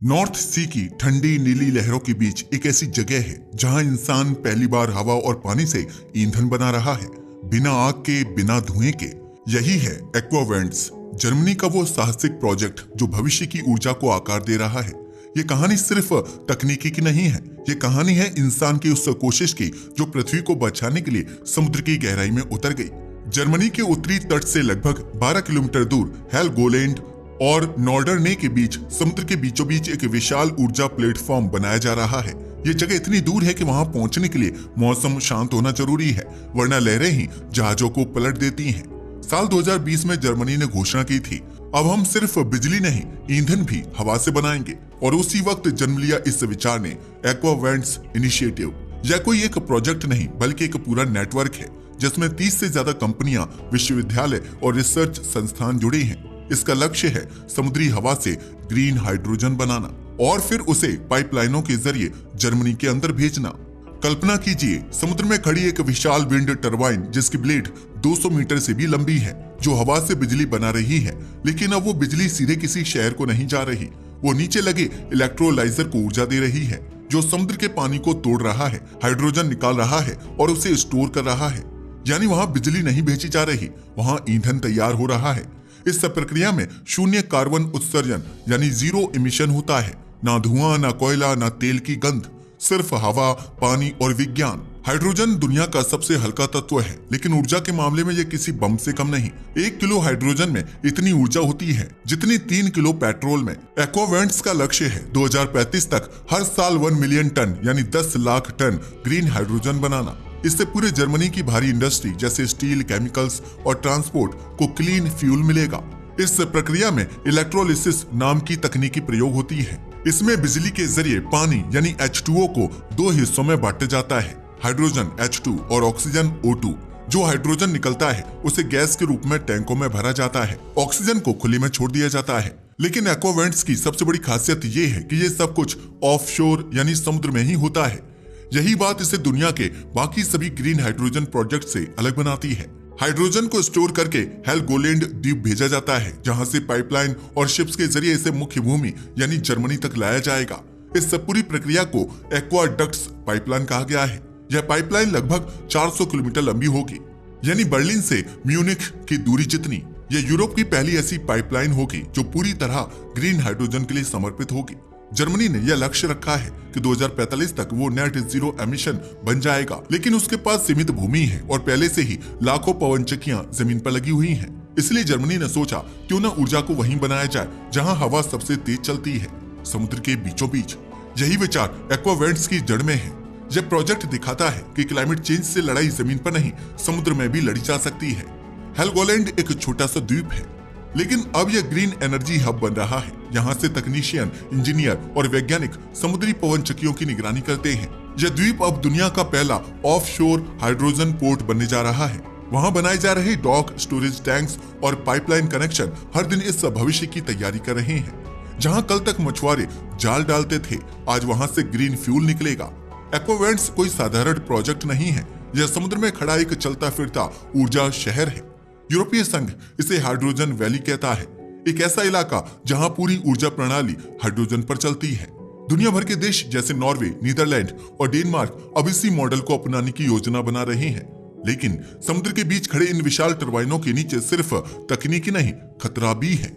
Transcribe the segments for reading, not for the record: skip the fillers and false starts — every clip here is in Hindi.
नॉर्थ सी की ठंडी नीली लहरों के बीच एक ऐसी जगह है जहां इंसान पहली बार हवा और पानी से ईंधन बना रहा है, बिना आग के, बिना धुएं के। यही है एक्वावेंट्स, जर्मनी का वो साहसिक प्रोजेक्ट जो भविष्य की ऊर्जा को आकार दे रहा है। ये कहानी सिर्फ तकनीकी की नहीं है, ये कहानी है इंसान की उस कोशिश की जो पृथ्वी को बचाने के लिए समुद्र की गहराई में उतर गई। जर्मनी के उत्तरी तट से लगभग 12 किलोमीटर दूर हेलगोलैंड और नॉर्डर्ने के बीच समुद्र के बीचों बीच एक विशाल ऊर्जा प्लेटफॉर्म बनाया जा रहा है। ये जगह इतनी दूर है कि वहां पहुंचने के लिए मौसम शांत होना जरूरी है, वरना लहरें ही जहाजों को पलट देती हैं। साल 2020 में जर्मनी ने घोषणा की थी, अब हम सिर्फ बिजली नहीं, ईंधन भी हवा से बनाएंगे। और उसी वक्त जन्म लिया इस विचार ने एक्वावेंट्स इनिशिएटिव। यह कोई एक प्रोजेक्ट नहीं बल्कि एक पूरा नेटवर्क है जिसमें 30 से ज्यादा कंपनियां, विश्वविद्यालय और रिसर्च संस्थान जुड़े हैं। इसका लक्ष्य है समुद्री हवा से ग्रीन हाइड्रोजन बनाना और फिर उसे पाइपलाइनों के जरिए जर्मनी के अंदर भेजना। कल्पना कीजिए, समुद्र में खड़ी एक विशाल विंड टरबाइन जिसकी ब्लेड 200 मीटर से भी लंबी है, जो हवा से बिजली बना रही है। लेकिन अब वो बिजली सीधे किसी शहर को नहीं जा रही, वो नीचे लगे इलेक्ट्रोलाइजर को ऊर्जा दे रही है, जो समुद्र के पानी को तोड़ रहा है, हाइड्रोजन निकाल रहा है और उसे स्टोर कर रहा है। यानी वहां बिजली नहीं भेजी जा रही, वहां ईंधन तैयार हो रहा है। इस प्रक्रिया में शून्य कार्बन उत्सर्जन यानी जीरो इमिशन होता है। ना धुआं, ना कोयला, ना तेल की गंध, सिर्फ हवा, पानी और विज्ञान। हाइड्रोजन दुनिया का सबसे हल्का तत्व है, लेकिन ऊर्जा के मामले में यह किसी बम से कम नहीं। 1 किलो हाइड्रोजन में इतनी ऊर्जा होती है जितनी 3 किलो पेट्रोल में। एक्वावेंट्स का लक्ष्य है 2035 तक हर साल 1 मिलियन टन यानी 10 लाख टन ग्रीन हाइड्रोजन बनाना। इससे पूरे जर्मनी की भारी इंडस्ट्री जैसे स्टील, केमिकल्स और ट्रांसपोर्ट को क्लीन फ्यूल मिलेगा। इस प्रक्रिया में इलेक्ट्रोलिसिस नाम की तकनीकी प्रयोग होती है। इसमें बिजली के जरिए पानी यानी H2O को 2 हिस्सों में बांटा जाता है, हाइड्रोजन H2 और ऑक्सीजन O2। जो हाइड्रोजन निकलता है उसे गैस के रूप में टैंकों में भरा जाता है, ऑक्सीजन को खुले में छोड़ दिया जाता है। लेकिन एक्वावेंट्स की सबसे बड़ी खासियत ये है कि ये सब कुछ ऑफशोर यानी समुद्र में ही होता है। यही बात इसे दुनिया के बाकी सभी ग्रीन हाइड्रोजन प्रोजेक्ट से अलग बनाती है। हाइड्रोजन को स्टोर करके हेलगोलैंड द्वीप भेजा जाता है, जहां से पाइपलाइन और शिप्स के जरिए इसे मुख्य भूमि यानी जर्मनी तक लाया जाएगा। इस पूरी प्रक्रिया को एक्वाडक्ट्स पाइपलाइन कहा गया है। यह पाइपलाइन लगभग 400 किलोमीटर लंबी होगी, यानी बर्लिन से म्यूनिख की दूरी जितनी। यह यूरोप की पहली ऐसी पाइपलाइन होगी जो पूरी तरह ग्रीन हाइड्रोजन के लिए समर्पित होगी। जर्मनी ने यह लक्ष्य रखा है कि 2045 तक वो नेट जीरो एमिशन बन जाएगा, लेकिन उसके पास सीमित भूमि है और पहले से ही लाखों पवनचक्कियां जमीन पर लगी हुई हैं। इसलिए जर्मनी ने सोचा क्यों न ऊर्जा को वहीं बनाया जाए जहां हवा सबसे तेज चलती है, समुद्र के बीचों बीच। यही विचार एक्वावेंट्स की जड़ में है। यह प्रोजेक्ट दिखाता है कि क्लाइमेट चेंज से लड़ाई जमीन पर नहीं, समुद्र में भी लड़ी जा सकती है। हेलगोलैंड एक छोटा सा द्वीप है, लेकिन अब यह ग्रीन एनर्जी हब बन रहा है। यहाँ से तकनीशियन, इंजीनियर और वैज्ञानिक समुद्री पवनचक्कियों की निगरानी करते हैं। यह द्वीप अब दुनिया का पहला ऑफशोर हाइड्रोजन पोर्ट बनने जा रहा है। वहाँ बनाए जा रहे डॉक, स्टोरेज टैंक्स और पाइपलाइन कनेक्शन हर दिन इस भविष्य की तैयारी कर रहे हैं। जहाँ कल तक मछुआरे जाल डालते थे, आज वहाँ से ग्रीन फ्यूल निकलेगा। एक्वावेंट्स कोई साधारण प्रोजेक्ट नहीं है, यह समुद्र में खड़ा एक चलता फिरता ऊर्जा शहर है। यूरोपीय संघ इसे हाइड्रोजन वैली कहता है, एक ऐसा इलाका जहां पूरी ऊर्जा प्रणाली हाइड्रोजन पर चलती है। दुनिया भर के देश जैसे नॉर्वे, नीदरलैंड और डेनमार्क अब इसी मॉडल को अपनाने की योजना बना रहे हैं। लेकिन समुद्र के बीच खड़े इन विशाल टरबाइनों के नीचे सिर्फ तकनीकी नहीं, खतरा भी है,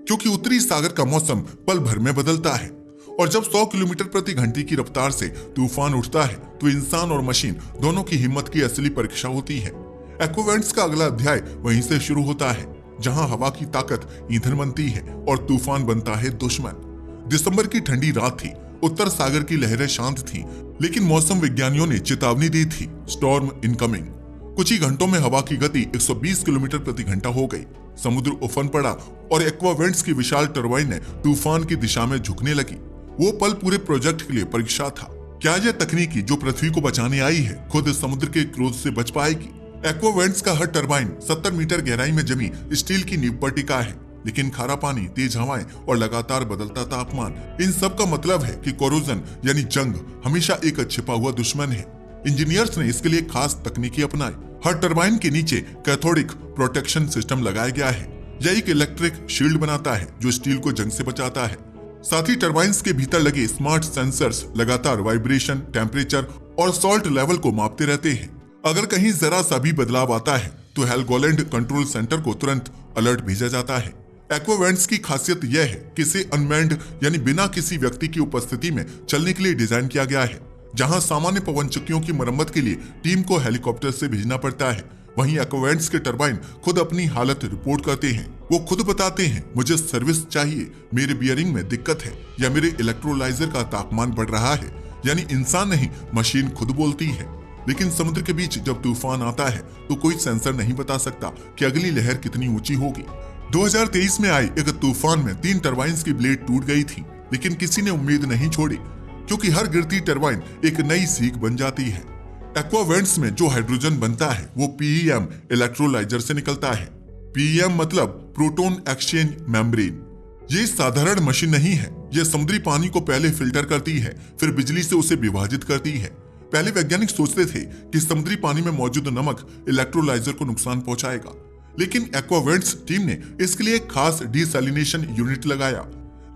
क्योंकि उत्तरी सागर का मौसम पल भर में बदलता है और जब 100 किलोमीटर प्रति घंटे की रफ्तार से तूफान उठता है तो इंसान और मशीन दोनों की हिम्मत की असली परीक्षा होती है। एक्वावेंट्स का अगला अध्याय वहीं से शुरू होता है, जहां हवा की ताकत ईंधन बनती है और तूफान बनता है दुश्मन। दिसंबर की ठंडी रात थी, उत्तर सागर की लहरें शांत थीं, लेकिन मौसम विज्ञानियों ने चेतावनी दी थी, स्टॉर्म इनकमिंग। कुछ ही घंटों में हवा की गति 120 किलोमीटर प्रति घंटा हो गई। समुद्र उफन पड़ा और एक्वावेंट्स की विशाल टरबाइनें तूफान की दिशा में झुकने लगी। वो पल पूरे प्रोजेक्ट के लिए परीक्षा था। क्या यह तकनीकी जो पृथ्वी को बचाने आई है खुद समुद्र के क्रोध से बच पाएगी? एक्वावेंट्स का हर टरबाइन 70 मीटर गहराई में जमी स्टील की नींव पर टिका है, लेकिन खारा पानी, तेज हवाएं और लगातार बदलता तापमान, इन सब का मतलब है कि कोरोजन यानी जंग हमेशा एक छिपा हुआ दुश्मन है। इंजीनियर्स ने इसके लिए खास तकनीकी अपनाई। हर टरबाइन के नीचे कैथोडिक प्रोटेक्शन सिस्टम लगाया गया है। यह एक इलेक्ट्रिक शील्ड बनाता है जो स्टील को जंग से बचाता है। साथ ही टरबाइन्स के भीतर लगे स्मार्ट सेंसर्स लगातार वाइब्रेशन, टेम्परेचर और सॉल्ट लेवल को मापते रहते हैं। अगर कहीं जरा सा भी बदलाव आता है तो हेलगोलैंड कंट्रोल सेंटर को तुरंत अलर्ट भेजा जाता है। एक्वावेंट्स की खासियत यह है कि इसे अनमैन्ड यानी बिना किसी व्यक्ति की उपस्थिति में चलने के लिए डिजाइन किया गया है। जहां सामान्य पवनचक्कियों की मरम्मत के लिए टीम को हेलीकॉप्टर से भेजना पड़ता है, वहीं एक्वावेंट्स के टरबाइन खुद अपनी हालत रिपोर्ट करते हैं। वो खुद बताते हैं, मुझे सर्विस चाहिए, मेरे बियरिंग में दिक्कत है या मेरे इलेक्ट्रोलाइजर का तापमान बढ़ रहा है। यानी इंसान नहीं, मशीन खुद बोलती है। लेकिन समुद्र के बीच जब तूफान आता है तो कोई सेंसर नहीं बता सकता कि अगली लहर कितनी ऊंची होगी। 2023 में आई एक तूफान में 3 टरबाइन्स की ब्लेड टूट गई थी, लेकिन किसी ने उम्मीद नहीं छोड़ी, क्योंकि हर गिरती टरबाइन एक नई सीख बन जाती है। एक्वावेंट्स में जो हाइड्रोजन बनता है वो पीईएम इलेक्ट्रोलाइजर से निकलता है। पीईएम मतलब प्रोटॉन एक्सचेंज मेम्ब्रेन। ये साधारण मशीन नहीं है, यह समुद्री पानी को पहले फिल्टर करती है, फिर बिजली से उसे विभाजित करती है। पहले वैज्ञानिक सोचते थे कि समुद्री पानी में मौजूद नमक इलेक्ट्रोलाइजर को नुकसान पहुंचाएगा, लेकिन एक्वावेंट्स टीम ने इसके लिए एक खास डिसैलिनेशन यूनिट लगाया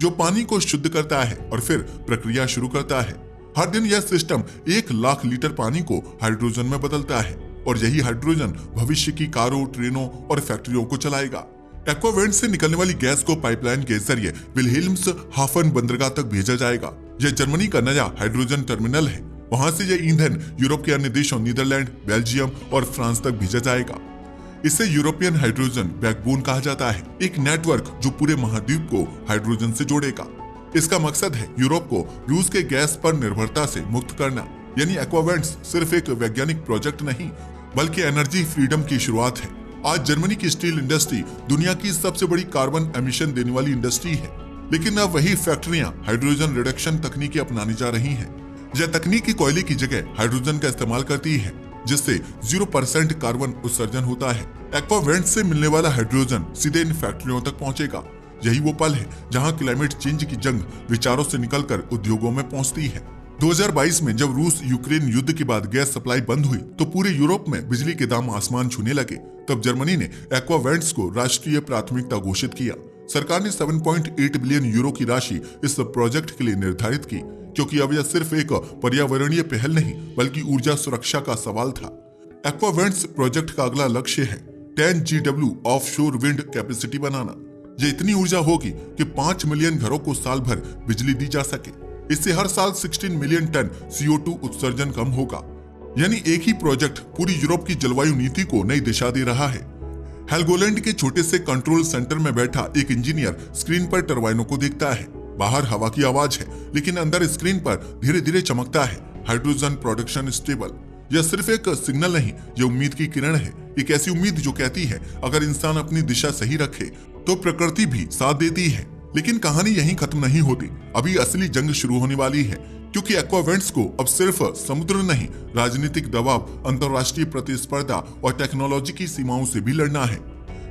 जो पानी को शुद्ध करता है और फिर प्रक्रिया शुरू करता है। हर दिन यह सिस्टम 1 लाख लीटर पानी को हाइड्रोजन में बदलता है और यही हाइड्रोजन भविष्य की कारों, ट्रेनों और फैक्ट्रियों को चलाएगा। एक्वावेंट से निकलने वाली गैस को पाइपलाइन के जरिए विल्हेल्म्स हाफन बंदरगाह तक भेजा जाएगा। यह जर्मनी का नया हाइड्रोजन टर्मिनल है। वहां से यह ईंधन यूरोप के अन्य देशों नीदरलैंड, बेल्जियम और फ्रांस तक भेजा जाएगा। इसे यूरोपियन हाइड्रोजन बैकबोन कहा जाता है, एक नेटवर्क जो पूरे महाद्वीप को हाइड्रोजन से जोड़ेगा। इसका मकसद है यूरोप को रूस के गैस पर निर्भरता से मुक्त करना। यानी एक्वावेंट्स सिर्फ एक वैज्ञानिक प्रोजेक्ट नहीं, बल्कि एनर्जी फ्रीडम की शुरुआत है। आज जर्मनी की स्टील इंडस्ट्री दुनिया की सबसे बड़ी कार्बन एमिशन देने वाली इंडस्ट्री है, लेकिन अब वही फैक्ट्रियां हाइड्रोजन रिडक्शन तकनीकें अपनाने जा रही हैं। यह तकनीक कोयले की जगह हाइड्रोजन का इस्तेमाल करती है, जिससे 0% कार्बन उत्सर्जन होता है। एक्वावेंट से मिलने वाला हाइड्रोजन सीधे इन फैक्ट्रियों तक पहुंचेगा। यही वो पल है जहां क्लाइमेट चेंज की जंग विचारों से निकलकर उद्योगों में पहुंचती है। 2022 में जब रूस यूक्रेन युद्ध के बाद गैस सप्लाई बंद हुई तो पूरे यूरोप में बिजली के दाम आसमान छूने लगे। तब जर्मनी ने एक्वावेंट्स को राष्ट्रीय प्राथमिकता घोषित किया। सरकार ने 7.8 बिलियन यूरो की राशि इस प्रोजेक्ट के लिए निर्धारित की, क्योंकि अब यह सिर्फ एक पर्यावरणीय पहल नहीं बल्कि ऊर्जा सुरक्षा का सवाल था। एक्वावेंट्स प्रोजेक्ट का अगला लक्ष्य है 10 GW ऑफशोर विंड कैपेसिटी बनाना। यह इतनी ऊर्जा होगी कि 5 मिलियन घरों को साल भर बिजली दी जा सके। इससे हर साल 16 मिलियन टन CO2 उत्सर्जन कम होगा। यानी एक ही प्रोजेक्ट पूरी यूरोप की जलवायु नीति को नई दिशा दे रहा है। हेलगोलैंड के छोटे से कंट्रोल सेंटर में बैठा एक इंजीनियर स्क्रीन पर टरबाइनों को देखता है। बाहर हवा की आवाज है, लेकिन अंदर स्क्रीन पर धीरे धीरे चमकता है हाइड्रोजन प्रोडक्शन स्टेबल। यह सिर्फ एक सिग्नल नहीं, यह उम्मीद की किरण है। एक ऐसी उम्मीद जो कहती है अगर इंसान अपनी दिशा सही रखे तो प्रकृति भी साथ देती है। लेकिन कहानी यहीं खत्म नहीं होती। अभी असली जंग शुरू होने वाली है, क्योंकि एक्वावेंट्स को अब सिर्फ समुद्र नहीं, राजनीतिक दबाव, अंतरराष्ट्रीय प्रतिस्पर्धा और टेक्नोलॉजी की सीमाओं से भी लड़ना है।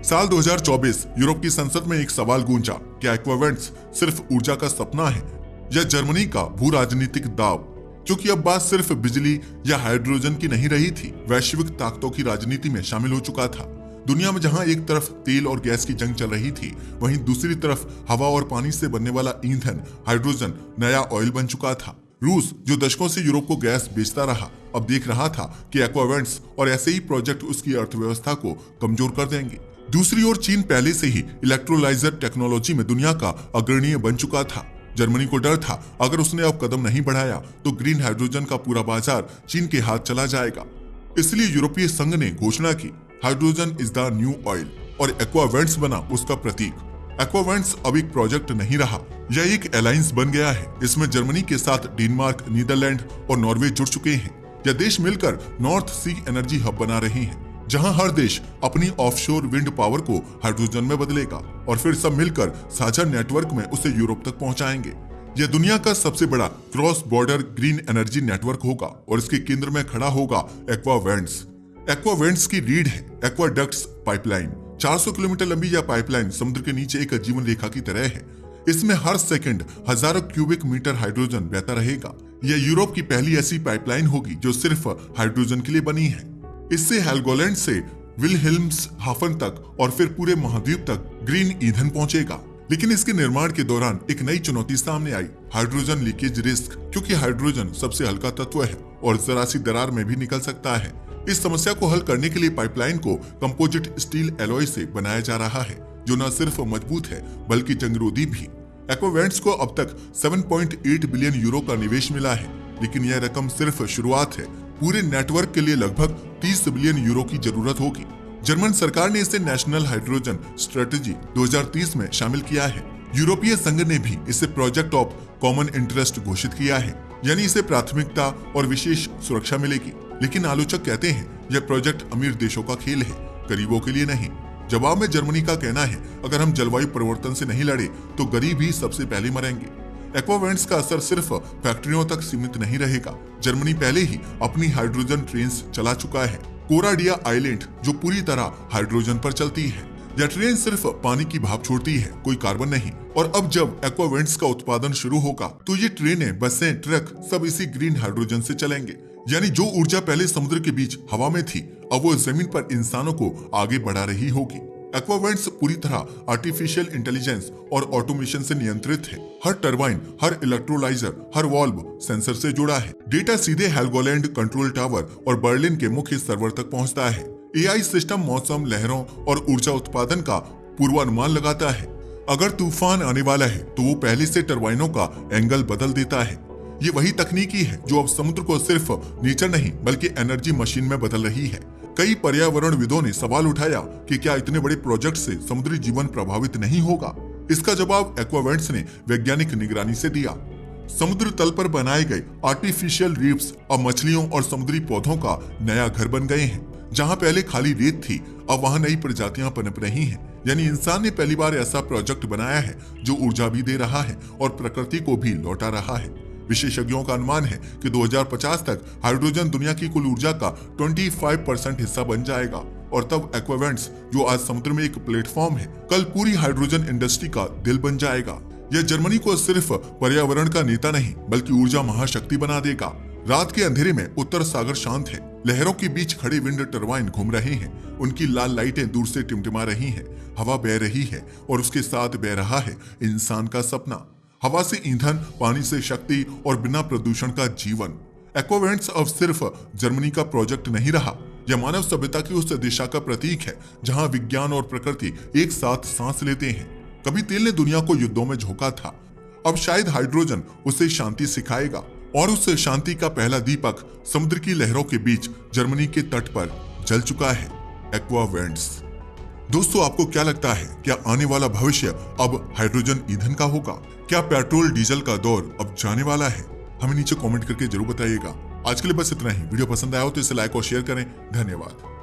साल 2024 यूरोप की संसद में एक सवाल गूंजा, क्या एक्वावेंट्स सिर्फ ऊर्जा का सपना है या जर्मनी का भू राजनीतिक दाव? क्योंकि अब बात सिर्फ बिजली या हाइड्रोजन की नहीं रही थी, वैश्विक ताकतों की राजनीति में शामिल हो चुका था। दुनिया में जहां एक तरफ तेल और गैस की जंग चल रही थी, वहीं दूसरी तरफ हवा और पानी से बनने वाला ईंधन हाइड्रोजन नया ऑयल बन चुका था। रूस, जो दशकों से यूरोप को गैस बेचता रहा, अब देख रहा था कि एक्वावेंट्स और ऐसे ही प्रोजेक्ट उसकी अर्थव्यवस्था को कमजोर कर देंगे। दूसरी ओर चीन पहले से ही इलेक्ट्रोलाइजर टेक्नोलॉजी में दुनिया का अग्रणीय बन चुका था। जर्मनी को डर था अगर उसने अब कदम नहीं बढ़ाया तो ग्रीन हाइड्रोजन का पूरा बाजार चीन के हाथ चला जाएगा। इसलिए यूरोपीय संघ ने घोषणा की, hydrogen is the new oil, और एक्वावेंट्स बना उसका प्रतीक। एक्वावेंट्स अब एक प्रोजेक्ट नहीं रहा, यह एक अलायंस बन गया है। इसमें जर्मनी के साथ डेनमार्क, नीदरलैंड और नॉर्वे जुड़ चुके हैं। यह देश मिलकर नॉर्थ सी एनर्जी हब बना रहे हैं, जहां हर देश अपनी ऑफशोर विंड पावर को हाइड्रोजन में बदलेगा और फिर सब मिलकर साझा नेटवर्क में उसे यूरोप तक पहुंचाएंगे। यह दुनिया का सबसे बड़ा cross border green energy network होगा और इसके केंद्र में खड़ा होगा एक्वावेंट्स। एक्वावेंट्स की रीढ़ है एक्वाडक्ट्स पाइपलाइन। 400 किलोमीटर लंबी यह पाइपलाइन समुद्र के नीचे एक जीवन रेखा की तरह है। इसमें हर सेकंड हजारों क्यूबिक मीटर हाइड्रोजन बहता रहेगा। यह यूरोप की पहली ऐसी पाइपलाइन होगी जो सिर्फ हाइड्रोजन के लिए बनी है। इससे हेलगोलैंड से विल्हेल्म्स हाफन तक और फिर पूरे महाद्वीप तक ग्रीन ईंधन पहुंचेगा। लेकिन इसके निर्माण के दौरान एक नई चुनौती सामने आई, हाइड्रोजन लीकेज रिस्क, क्योंकि हाइड्रोजन सबसे हल्का तत्व है और जरा सी दरार में भी निकल सकता है। इस समस्या को हल करने के लिए पाइपलाइन को कंपोजिट स्टील एलॉय से बनाया जा रहा है, जो न सिर्फ मजबूत है बल्कि जंगरोधी भी। एक्वावेंट्स को अब तक 7.8 बिलियन यूरो का निवेश मिला है, लेकिन यह रकम सिर्फ शुरुआत है। पूरे नेटवर्क के लिए लगभग 30 बिलियन यूरो की जरूरत होगी। जर्मन सरकार ने इसे नेशनल हाइड्रोजन स्ट्रेटेजी 2030 में शामिल किया है। यूरोपीय संघ ने भी इसे प्रोजेक्ट ऑफ कॉमन इंटरेस्ट घोषित किया है, यानी इसे प्राथमिकता और विशेष सुरक्षा मिलेगी। लेकिन आलोचक कहते हैं यह प्रोजेक्ट अमीर देशों का खेल है, गरीबों के लिए नहीं। जवाब में जर्मनी का कहना है, अगर हम जलवायु परिवर्तन से नहीं लड़े तो गरीब ही सबसे पहले मरेंगे। एक्वावेंट्स का असर सिर्फ फैक्ट्रियों तक सीमित नहीं रहेगा। जर्मनी पहले ही अपनी हाइड्रोजन ट्रेन्स चला चुका है, कोराडिया आइलैंड, जो पूरी तरह हाइड्रोजन पर चलती है। यह ट्रेन सिर्फ पानी की भाप छोड़ती है, कोई कार्बन नहीं। और अब जब एक्वावेंट्स का उत्पादन शुरू होगा तो ये ट्रेनें, बसें, ट्रक सब इसी ग्रीन हाइड्रोजन से चलेंगे। यानी जो ऊर्जा पहले समुद्र के बीच हवा में थी, अब वो जमीन पर इंसानों को आगे बढ़ा रही होगी। एक्वावेंट्स पूरी तरह आर्टिफिशियल इंटेलिजेंस और ऑटोमेशन से नियंत्रित है। हर टरबाइन, हर इलेक्ट्रोलाइजर, हर वाल्व सेंसर से जुड़ा है। डेटा सीधे हेल्गोलैंड कंट्रोल टावर और बर्लिन के मुख्य सर्वर तक पहुंचता है। एआई सिस्टम मौसम, लहरों और ऊर्जा उत्पादन का पूर्वानुमान लगाता है। अगर तूफान आने वाला है तो वो पहले से टरबाइनों का एंगल बदल देता है। ये वही तकनीकी है जो अब समुद्र को सिर्फ नेचर नहीं बल्कि एनर्जी मशीन में बदल रही है। कई पर्यावरणविदों ने सवाल उठाया कि क्या इतने बड़े प्रोजेक्ट से समुद्री जीवन प्रभावित नहीं होगा। इसका जवाब एक्वावेंट्स ने वैज्ञानिक निगरानी से दिया। समुद्र तल पर बनाए गए आर्टिफिशियल रीफ्स अब मछलियों और समुद्री पौधों का नया घर बन गए हैं। जहां पहले खाली रेत थी, अब वहां नई प्रजातियां पनप रही हैं। यानी इंसान ने पहली बार ऐसा प्रोजेक्ट बनाया है जो ऊर्जा भी दे रहा है और प्रकृति को भी लौटा रहा है। विशेषज्ञों का अनुमान है कि 2050 तक हाइड्रोजन दुनिया की कुल ऊर्जा का 25% हिस्सा बन जाएगा और तब एक्वावेंट्स, जो आज समुद्र में एक प्लेटफॉर्म है, कल पूरी हाइड्रोजन इंडस्ट्री का दिल बन जाएगा। यह जर्मनी को सिर्फ पर्यावरण का नेता नहीं बल्कि ऊर्जा महाशक्ति बना देगा। रात के अंधेरे में उत्तर सागर शांत है। लहरों के बीच खड़े विंड टरबाइन घूम रहे हैं। उनकी लाल लाइटें दूर से टिमटिमा रही हैं। हवा बह रही है और उसके साथ बह रहा है इंसान का सपना। हवा से ईंधन, पानी से शक्ति और बिना प्रदूषण का जीवन। एक्वावेंट्स अब सिर्फ जर्मनी का प्रोजेक्ट नहीं रहा, यह मानव सभ्यता की उस दिशा का प्रतीक है जहां विज्ञान और प्रकृति एक साथ सांस लेते हैं। कभी तेल ने दुनिया को युद्धों में झोंका था, अब शायद हाइड्रोजन उसे शांति सिखाएगा। और उस शांति का पहला दीपक समुद्र की लहरों के बीच जर्मनी के तट पर जल चुका है। एक्वावेंट्स। दोस्तों, आपको क्या लगता है, क्या आने वाला भविष्य अब हाइड्रोजन ईंधन का होगा? क्या पेट्रोल डीजल का दौर अब जाने वाला है? हमें नीचे कमेंट करके जरूर बताइएगा। आज के लिए बस इतना ही। वीडियो पसंद आया हो तो इसे लाइक और शेयर करें। धन्यवाद।